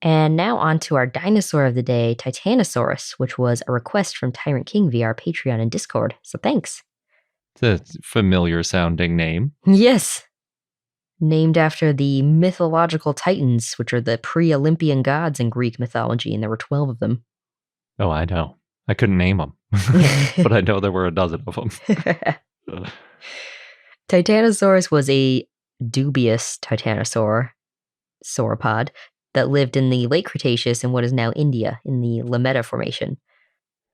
And now on to our dinosaur of the day, Titanosaurus, which was a request from Tyrant King via our Patreon and Discord. So thanks. It's a familiar sounding name. Yes. Named after the mythological titans, which are the pre-Olympian gods in Greek mythology, and there were 12 of them. Oh, I know. I couldn't name them, but I know there were a dozen of them. Titanosaurus was a dubious titanosaur, sauropod, that lived in the Late Cretaceous in what is now India, in the Lameta Formation.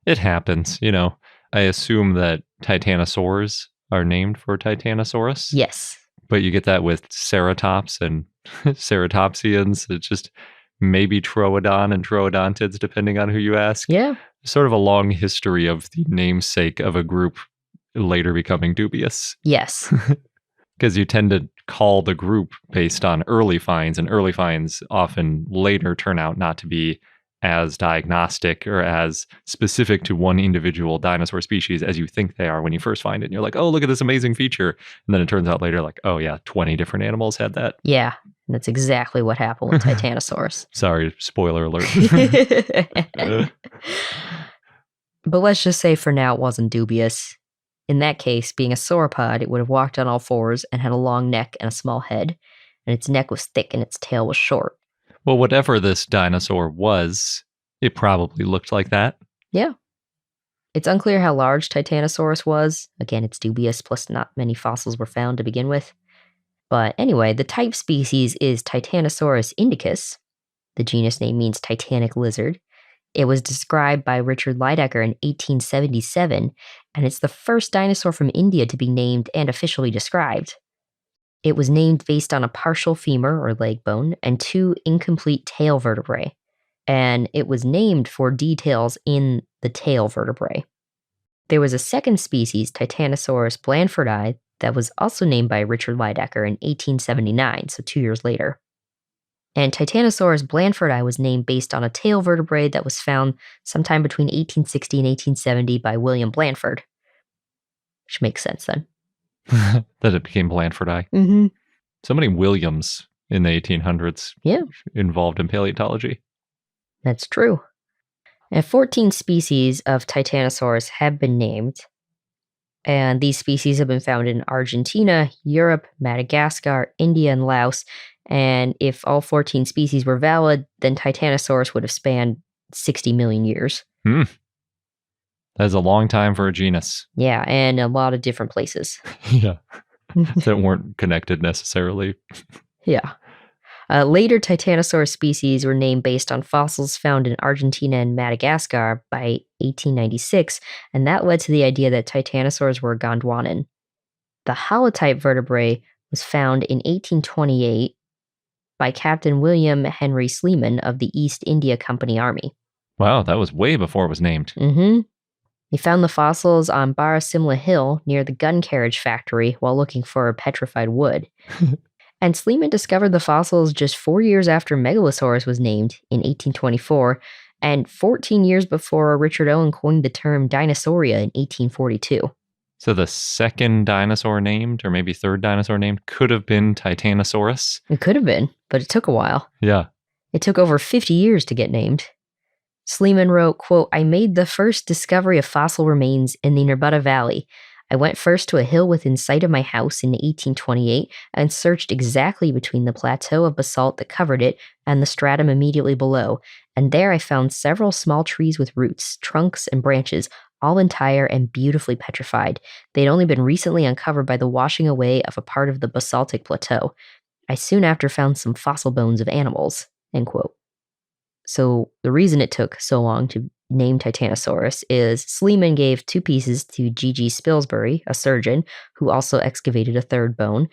It happens, I assume that titanosaurs are named for Titanosaurus. Yes. But you get that with ceratops and ceratopsians. It's just maybe troodon and troodontids, depending on who you ask. Yeah. Sort of a long history of the namesake of a group later becoming dubious. Yes. Because you tend to call the group based on early finds, and early finds often later turn out not to be as diagnostic or as specific to one individual dinosaur species as you think they are when you first find it. And you're like, oh, look at this amazing feature. And then it turns out later, like, oh yeah, 20 different animals had that. Yeah, that's exactly what happened with Titanosaurus. Sorry, spoiler alert. But let's just say for now it wasn't dubious. In that case, being a sauropod, it would have walked on all fours and had a long neck and a small head, and its neck was thick and its tail was short. Well, whatever this dinosaur was, it probably looked like that. Yeah. It's unclear how large Titanosaurus was. Again, it's dubious, plus not many fossils were found to begin with. But anyway, the type species is Titanosaurus indicus. The genus name means titanic lizard. It was described by Richard Lydekker in 1877, and it's the first dinosaur from India to be named and officially described. It was named based on a partial femur or leg bone and 2 incomplete tail vertebrae, and it was named for details in the tail vertebrae. There was a second species, Titanosaurus blanfordi, that was also named by Richard Lydekker in 1879, so 2 years later. And Titanosaurus blanfordi was named based on a tail vertebrae that was found sometime between 1860 and 1870 by William Blanford. Which makes sense then. That it became Blanfordi. Mm-hmm. So many Williams in the 1800s involved in paleontology. That's true. And 14 species of Titanosaurus have been named. And these species have been found in Argentina, Europe, Madagascar, India, and Laos. And if all 14 species were valid, then Titanosaurus would have spanned 60 million years. That's a long time for a genus. Yeah, and a lot of different places. Yeah. That weren't connected necessarily. Yeah. Later Titanosaurus species were named based on fossils found in Argentina and Madagascar by 1896, and that led to the idea that Titanosaurs were Gondwanan. The holotype vertebrae was found in 1828 by Captain William Henry Sleeman of the East India Company Army. Wow, that was way before it was named. Mm-hmm. He found the fossils on Barasimla Hill near the gun carriage factory while looking for petrified wood. And Sleeman discovered the fossils just 4 years after Megalosaurus was named in 1824, and 14 years before Richard Owen coined the term Dinosauria in 1842. So the second dinosaur named, or maybe third dinosaur named, could have been Titanosaurus? It could have been, but it took a while. Yeah. It took over 50 years to get named. Sleeman wrote, quote, "I made the first discovery of fossil remains in the Nirbuta Valley. I went first to a hill within sight of my house in 1828 and searched exactly between the plateau of basalt that covered it and the stratum immediately below, and there I found several small trees with roots, trunks, and branches, all entire and beautifully petrified. They had only been recently uncovered by the washing away of a part of the basaltic plateau. I soon after found some fossil bones of animals," end quote. So the reason it took so long to name Titanosaurus is Sleeman gave 2 pieces to G.G. Spilsbury, a surgeon, who also excavated a third bone,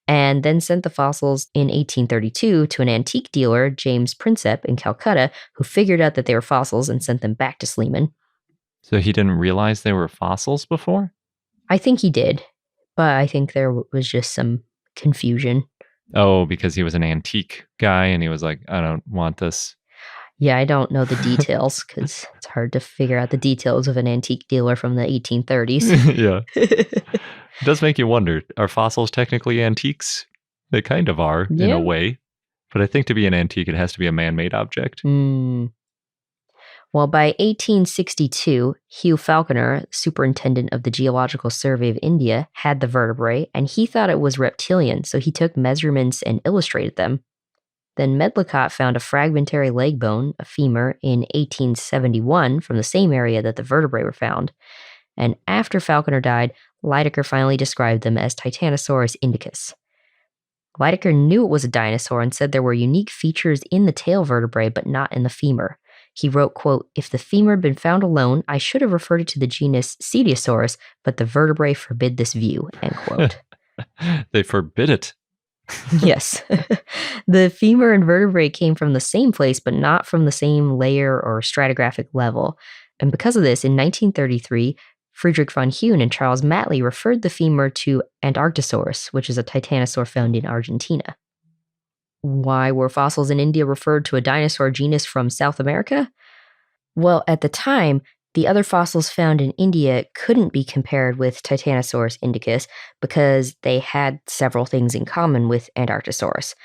and then sent the fossils in 1832 to an antique dealer, James Prinsep, in Calcutta, who figured out that they were fossils and sent them back to Sleeman. So he didn't realize they were fossils before? I think he did, but I think there was just some confusion. Oh, because he was an antique guy and he was like, I don't want this. Yeah, I don't know the details because it's hard to figure out the details of an antique dealer from the 1830s. Yeah. It does make you wonder, are fossils technically antiques? They kind of are, in a way. But I think to be an antique, it has to be a man-made object. Well, by 1862, Hugh Falconer, superintendent of the Geological Survey of India, had the vertebrae, and he thought it was reptilian, so he took measurements and illustrated them. Then Medlicott found a fragmentary leg bone, a femur, in 1871 from the same area that the vertebrae were found. And after Falconer died, Lydekker finally described them as Titanosaurus indicus. Lydekker knew it was a dinosaur and said there were unique features in the tail vertebrae, but not in the femur. He wrote, quote, "If the femur had been found alone, I should have referred it to the genus Cetiosaurus, but the vertebrae forbid this view," end quote. They forbid it. Yes. The femur and vertebrae came from the same place, but not from the same layer or stratigraphic level. And because of this, in 1933, Friedrich von Huene and Charles Matley referred the femur to Antarctosaurus, which is a titanosaur found in Argentina. Why were fossils in India referred to a dinosaur genus from South America? Well, at the time, the other fossils found in India couldn't be compared with Titanosaurus indicus because they had several things in common with Antarctosaurus.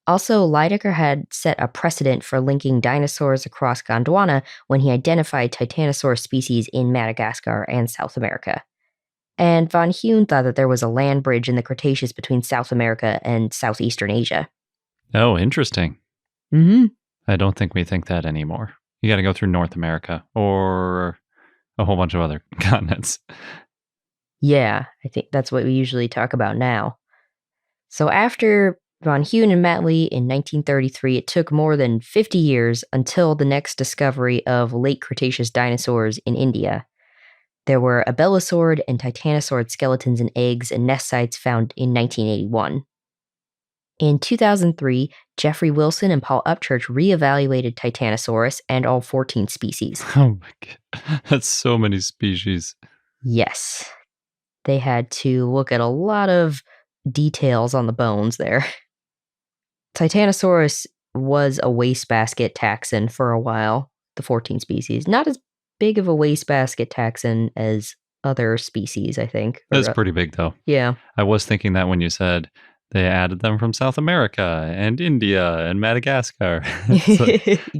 Also, Lydekker had set a precedent for linking dinosaurs across Gondwana when he identified Titanosaur species in Madagascar and South America. And von Huene thought that there was a land bridge in the Cretaceous between South America and Southeastern Asia. Oh, interesting. Mm-hmm. I don't think we think that anymore. You got to go through North America or a whole bunch of other continents. Yeah, I think that's what we usually talk about now. So after von Huene and Matley in 1933, it took more than 50 years until the next discovery of late Cretaceous dinosaurs in India. There were abelosaurid and titanosaurid skeletons and eggs and nest sites found in 1981. In 2003, Jeffrey Wilson and Paul Upchurch reevaluated Titanosaurus and all 14 species. Oh my God. That's so many species. Yes. They had to look at a lot of details on the bones there. Titanosaurus was a wastebasket taxon for a while, the 14 species. Not as big of a wastebasket taxon as other species, I think. That's pretty big, though. Yeah. I was thinking that when you said they added them from South America and India and Madagascar.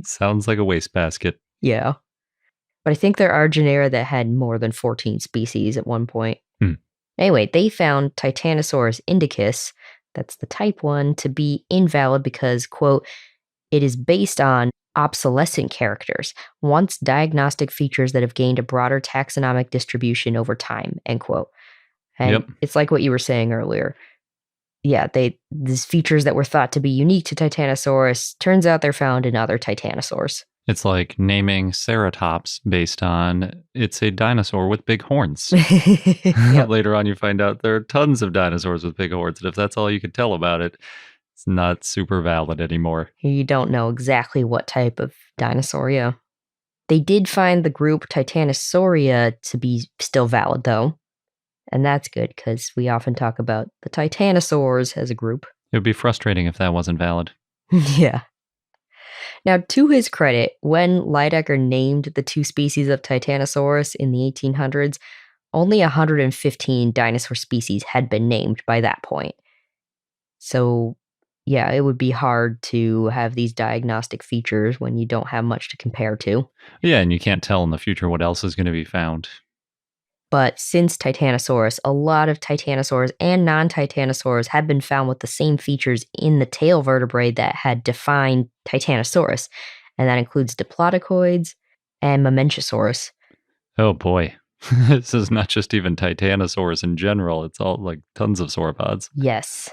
Sounds like a wastebasket. Yeah. But I think there are genera that had more than 14 species at one point. Anyway, they found Titanosaurus indicus, that's the type 1, to be invalid because, quote, "It is based on obsolescent characters, once diagnostic features that have gained a broader taxonomic distribution over time," end quote. And It's like what you were saying earlier. Yeah, these features that were thought to be unique to Titanosaurus, turns out they're found in other titanosaurs. It's like naming Ceratops based on it's a dinosaur with big horns. Later on, you find out there are tons of dinosaurs with big horns, and if that's all you could tell about it, it's not super valid anymore. You don't know exactly what type of dinosaur, yeah. They did find the group Titanosauria to be still valid, though. And that's good, because we often talk about the titanosaurs as a group. It would be frustrating if that wasn't valid. Yeah. Now, to his credit, when Lydekker named the two species of Titanosaurus in the 1800s, only 115 dinosaur species had been named by that point. So, yeah, it would be hard to have these diagnostic features when you don't have much to compare to. Yeah, and you can't tell in the future what else is going to be found. But since Titanosaurus, a lot of titanosaurs and non-titanosaurs have been found with the same features in the tail vertebrae that had defined Titanosaurus, and that includes Diplodocus and Mamenchisaurus. Oh boy, this is not just even Titanosaurus in general, it's all like tons of sauropods. Yes.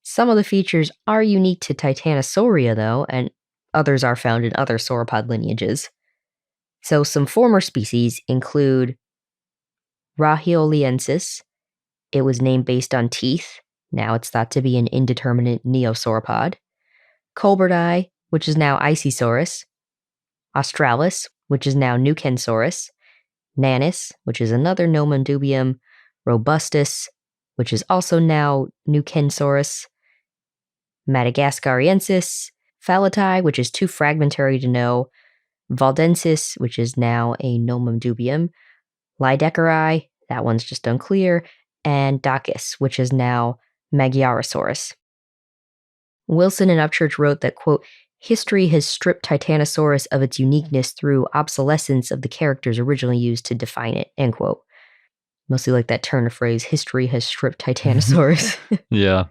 Some of the features are unique to Titanosauria, though, and others are found in other sauropod lineages. So some former species include Rahioliensis. It was named based on teeth. Now it's thought to be an indeterminate neosauropod. Colberti, which is now Icysaurus. Australis, which is now Nucensaurus. Nanis, which is another nomen dubium. Robustus, which is also now Nucensaurus. Madagascariensis. Phalati, which is too fragmentary to know. Valdensis, which is now a nomen dubium. Lydekkeri, that one's just unclear, and Dubious, which is now Magyarosaurus. Wilson and Upchurch wrote that, quote, history has stripped Titanosaurus of its uniqueness through obsolescence of the characters originally used to define it, end quote. Mostly like that turn of phrase, history has stripped Titanosaurus. Yeah.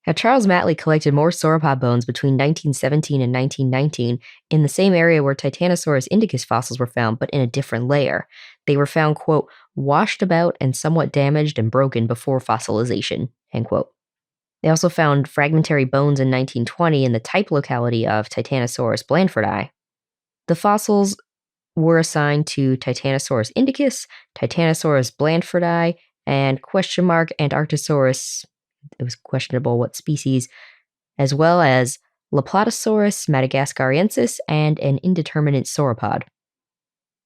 Now, Charles Matley collected more sauropod bones between 1917 and 1919 in the same area where Titanosaurus indicus fossils were found, but in a different layer. They were found, quote, washed about and somewhat damaged and broken before fossilization, end quote. They also found fragmentary bones in 1920 in the type locality of Titanosaurus blanfordi. The fossils were assigned to Titanosaurus indicus, Titanosaurus blanfordi, and Antarctosaurus, it was questionable what species, as well as Lameta madagascariensis and an indeterminate sauropod.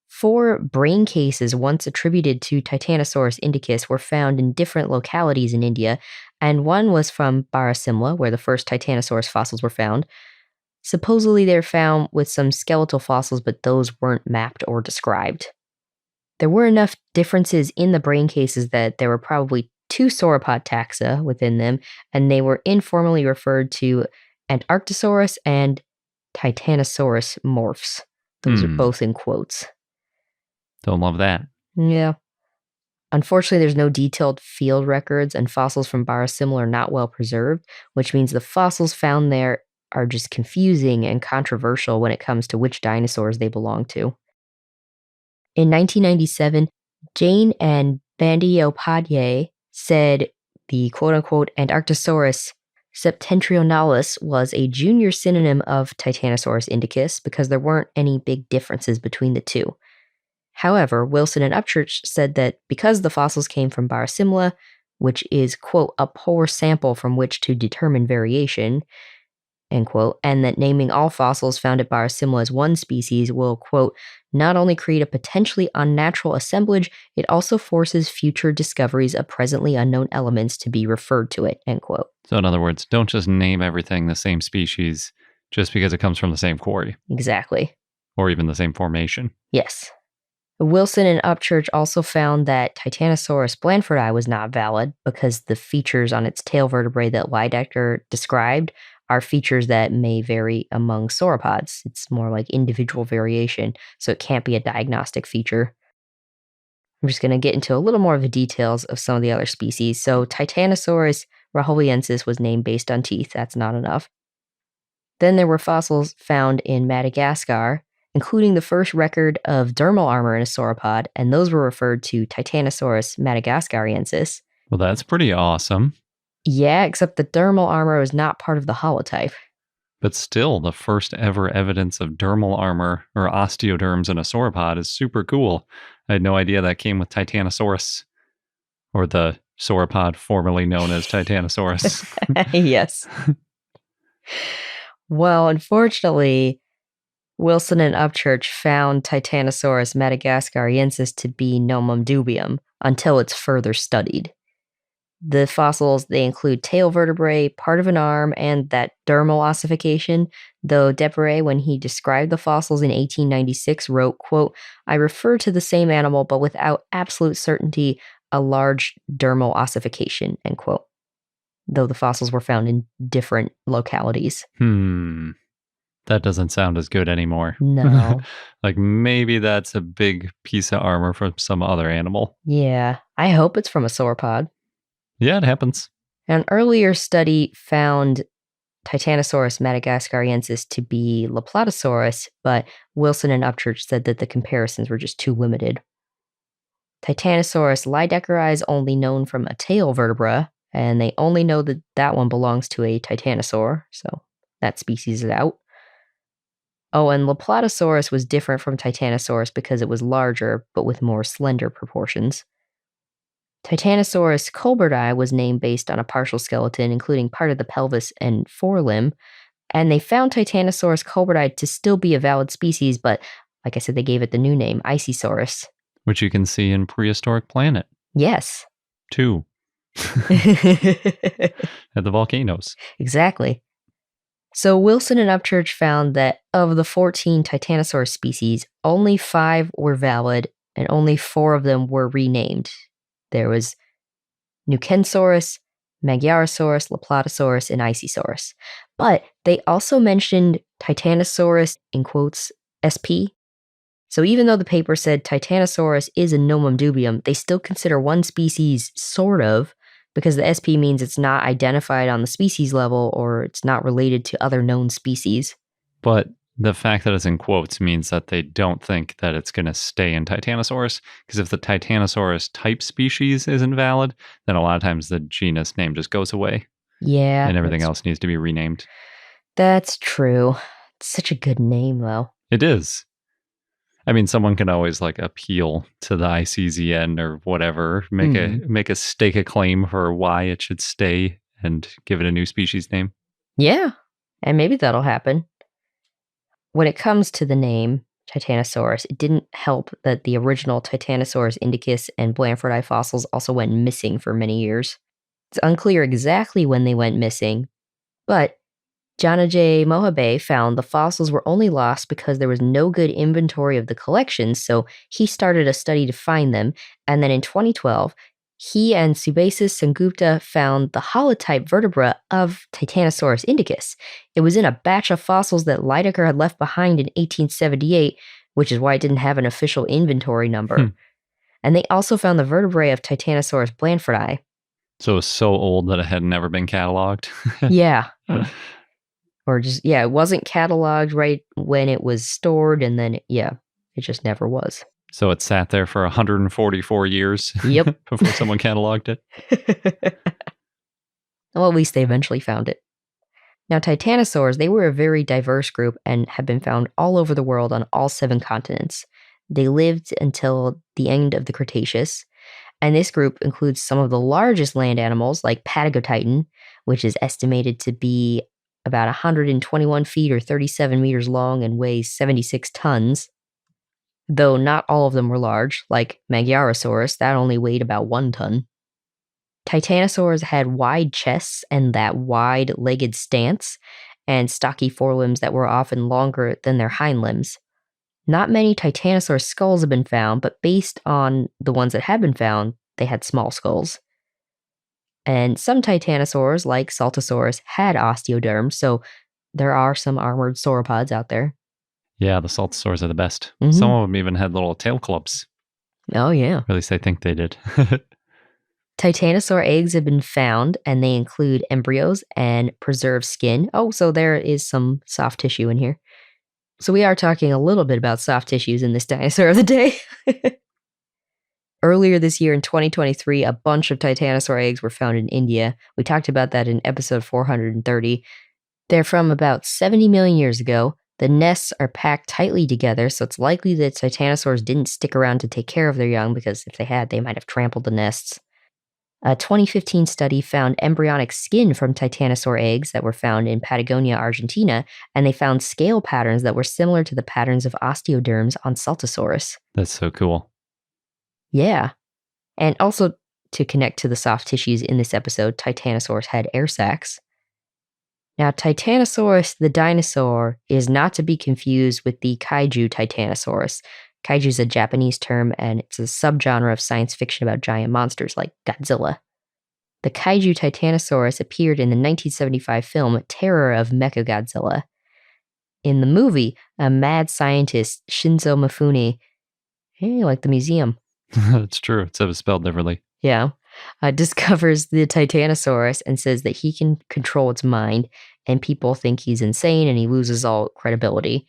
4 brain cases once attributed to Titanosaurus indicus were found in different localities in India, and one was from Barasimla, where the first Titanosaurus fossils were found. Supposedly they're found with some skeletal fossils, but those weren't mapped or described. There were enough differences in the brain cases that there were probably 2 sauropod taxa within them, and they were informally referred to Antarctosaurus and Titanosaurus morphs. Those are both in quotes. Don't love that. Yeah. Unfortunately, there's no detailed field records, and fossils from Barasimla are not well preserved, which means the fossils found there are just confusing and controversial when it comes to which dinosaurs they belong to. In 1997, Jane and Bandyopadhyay said the quote-unquote Antarctosaurus septentrionalis was a junior synonym of Titanosaurus indicus because there weren't any big differences between the two. However, Wilson and Upchurch said that because the fossils came from Barasimla, which is, quote, a poor sample from which to determine variation, end quote, and that naming all fossils found at Barasimla as one species will, quote, not only create a potentially unnatural assemblage, it also forces future discoveries of presently unknown elements to be referred to it, end quote. So in other words, don't just name everything the same species just because it comes from the same quarry. Exactly. Or even the same formation. Yes. Wilson and Upchurch also found that Titanosaurus blanfordi was not valid because the features on its tail vertebrae that Lydekker described are features that may vary among sauropods. It's more like individual variation, so it can't be a diagnostic feature. I'm just going to get into a little more of the details of some of the other species. So Titanosaurus rahoviensis was named based on teeth. That's not enough. Then there were fossils found in Madagascar, including the first record of dermal armor in a sauropod, and those were referred to Titanosaurus madagascariensis. Well, that's pretty awesome. Yeah, except the dermal armor is not part of the holotype. But still, the first ever evidence of dermal armor or osteoderms in a sauropod is super cool. I had no idea that came with Titanosaurus, or the sauropod formerly known as Titanosaurus. Yes. Well, unfortunately, Wilson and Upchurch found Titanosaurus madagascariensis to be Nomum dubium until it's further studied. The fossils, they include tail vertebrae, part of an arm, and that dermal ossification, though Deperey, when he described the fossils in 1896, wrote, quote, I refer to the same animal, but without absolute certainty, a large dermal ossification, end quote. Though the fossils were found in different localities. That doesn't sound as good anymore. No. Like maybe that's a big piece of armor from some other animal. Yeah, I hope it's from a sauropod. Yeah, it happens. An earlier study found Titanosaurus madagascariensis to be Laplatosaurus, but Wilson and Upchurch said that the comparisons were just too limited. Titanosaurus lydekkeri is only known from a tail vertebra, and they only know that that one belongs to a titanosaur, so that species is out. Oh, and Laplatosaurus was different from Titanosaurus because it was larger, but with more slender proportions. Titanosaurus colberti was named based on a partial skeleton, including part of the pelvis and forelimb, and they found Titanosaurus colberti to still be a valid species, but like I said, they gave it the new name, Icysaurus. Which you can see in Prehistoric Planet. Yes. 2. At the volcanoes. Exactly. So Wilson and Upchurch found that of the 14 Titanosaur species, only 5 were valid, and only 4 of them were renamed. There was Nucensaurus, Magyarosaurus, Laplatosaurus, and Icysaurus. But they also mentioned Titanosaurus, in quotes, SP. So even though the paper said Titanosaurus is a nomum dubium, they still consider one species sort of, because the SP means it's not identified on the species level or it's not related to other known species. But the fact that it's in quotes means that they don't think that it's going to stay in Titanosaurus, because if the Titanosaurus type species isn't valid, then a lot of times the genus name just goes away. Yeah. And everything else needs to be renamed. That's true. It's such a good name, though. It is. I mean, someone can always like appeal to the ICZN or whatever, make a stake a claim for why it should stay and give it a new species name. Yeah, and maybe that'll happen. When it comes to the name Titanosaurus, it didn't help that the original Titanosaurus indicus and blanfordi fossils also went missing for many years. It's unclear exactly when they went missing, but Janajay Mohabay found the fossils were only lost because there was no good inventory of the collection, so he started a study to find them, and then in 2012, he and Subasis Sengupta found the holotype vertebra of Titanosaurus indicus. It was in a batch of fossils that Lydekker had left behind in 1878, which is why it didn't have an official inventory number. And they also found the vertebrae of Titanosaurus blanfordi. So it was so old that it had never been cataloged? Yeah. Or just, it wasn't cataloged right when it was stored, and then, it just never was. So it sat there for 144 years Yep. before someone cataloged it? Well, at least they eventually found it. Now, titanosaurs, they were a very diverse group and have been found all over the world on all 7 continents. They lived until the end of the Cretaceous, and this group includes some of the largest land animals like Patagotitan, which is estimated to be about 121 feet or 37 meters long and weighs 76 tons. Though not all of them were large, like Magyarosaurus, that only weighed about 1 ton. Titanosaurs had wide chests and that wide-legged stance, and stocky forelimbs that were often longer than their hind limbs. Not many titanosaur skulls have been found, but based on the ones that have been found, they had small skulls. And some titanosaurs, like Saltosaurus, had osteoderms, so there are some armored sauropods out there. Yeah, the Saltosaurs are the best. Some of them even had little tail clubs. Oh, yeah. Or at least I think they did. Titanosaur eggs have been found, and they include embryos and preserved skin. Oh, so there is some soft tissue in here. So we are talking a little bit about soft tissues in this dinosaur of the day. Earlier this year in 2023, a bunch of titanosaur eggs were found in India. We talked about that in episode 430. They're from about 70 million years ago. The nests are packed tightly together, so it's likely that titanosaurs didn't stick around to take care of their young, because if they had, they might have trampled the nests. A 2015 study found embryonic skin from titanosaur eggs that were found in Patagonia, Argentina, and they found scale patterns that were similar to the patterns of osteoderms on Saltosaurus. That's so cool. Yeah. And also, to connect to the soft tissues in this episode, titanosaurs had air sacs. Now, Titanosaurus the dinosaur is not to be confused with the kaiju Titanosaurus. Kaiju is a Japanese term, and it's a subgenre of science fiction about giant monsters like Godzilla. The kaiju Titanosaurus appeared in the 1975 film Terror of Mechagodzilla. In the movie, a mad scientist, Shinzo Mifune, like the museum. That's true. It's spelled differently. Yeah. Discovers the Titanosaurus and says that he can control its mind, and people think he's insane and he loses all credibility.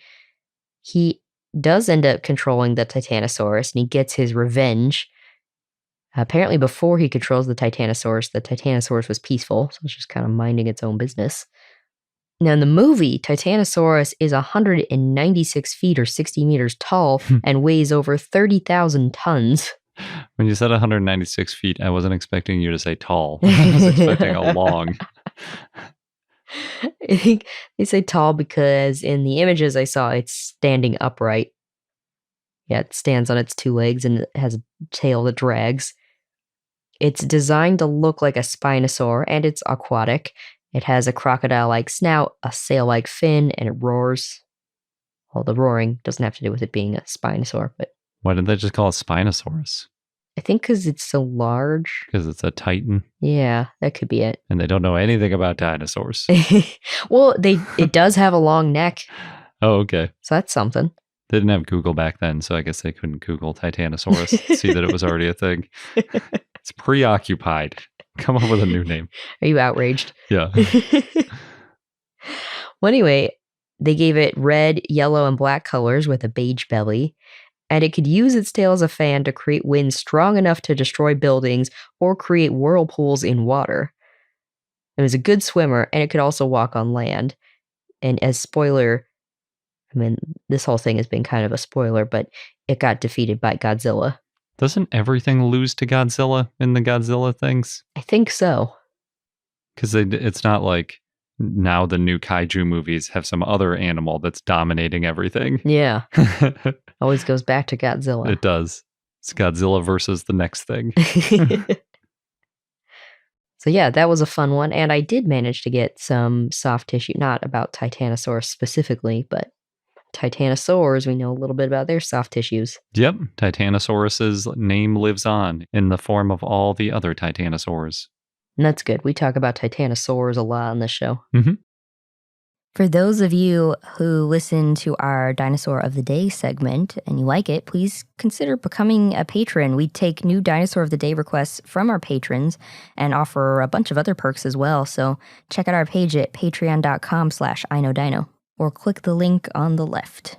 He does end up controlling the Titanosaurus, and he gets his revenge. Apparently, before he controls the Titanosaurus was peaceful, so it's just kind of minding its own business. Now, in the movie, Titanosaurus is 196 feet or 60 meters tall and weighs over 30,000 tons. When you said 196 feet, I wasn't expecting you to say tall. I was expecting a long. I think they say tall because in the images I saw, it's standing upright. Yeah, it stands on its 2 legs and it has a tail that drags. It's designed to look like a spinosaur, and it's aquatic. It has a crocodile-like snout, a sail-like fin, and it roars. Well, the roaring doesn't have to do with it being a spinosaur, but... Why did they just call it Spinosaurus? I think because it's so large. Because it's a titan. Yeah, that could be it. And they don't know anything about dinosaurs. Well, it does have a long neck. Oh, okay. So that's something. They didn't have Google back then, so I guess they couldn't Google Titanosaurus, see that it was already a thing. It's preoccupied. Come up with a new name. Are you outraged? Yeah. Well, anyway, they gave it red, yellow, and black colors with a beige belly, and it could use its tail as a fan to create wind strong enough to destroy buildings or create whirlpools in water. It was a good swimmer, and it could also walk on land. And as spoiler, I mean, this whole thing has been kind of a spoiler, but it got defeated by Godzilla. Doesn't everything lose to Godzilla in the Godzilla things? I think so. Because it's not like now the new kaiju movies have some other animal that's dominating everything. Yeah. Always goes back to Godzilla. It does. It's Godzilla versus the next thing. So yeah, that was a fun one. And I did manage to get some soft tissue, not about Titanosaurus specifically, but Titanosaurs, we know a little bit about their soft tissues. Yep. Titanosaurus's name lives on in the form of all the other titanosaurs. And that's good. We talk about Titanosaurs a lot on this show. Mm-hmm. For those of you who listen to our Dinosaur of the Day segment and you like it, please consider becoming a patron. We take new Dinosaur of the Day requests from our patrons and offer a bunch of other perks as well. So check out our page at patreon.com/iknowdino or click the link on the left.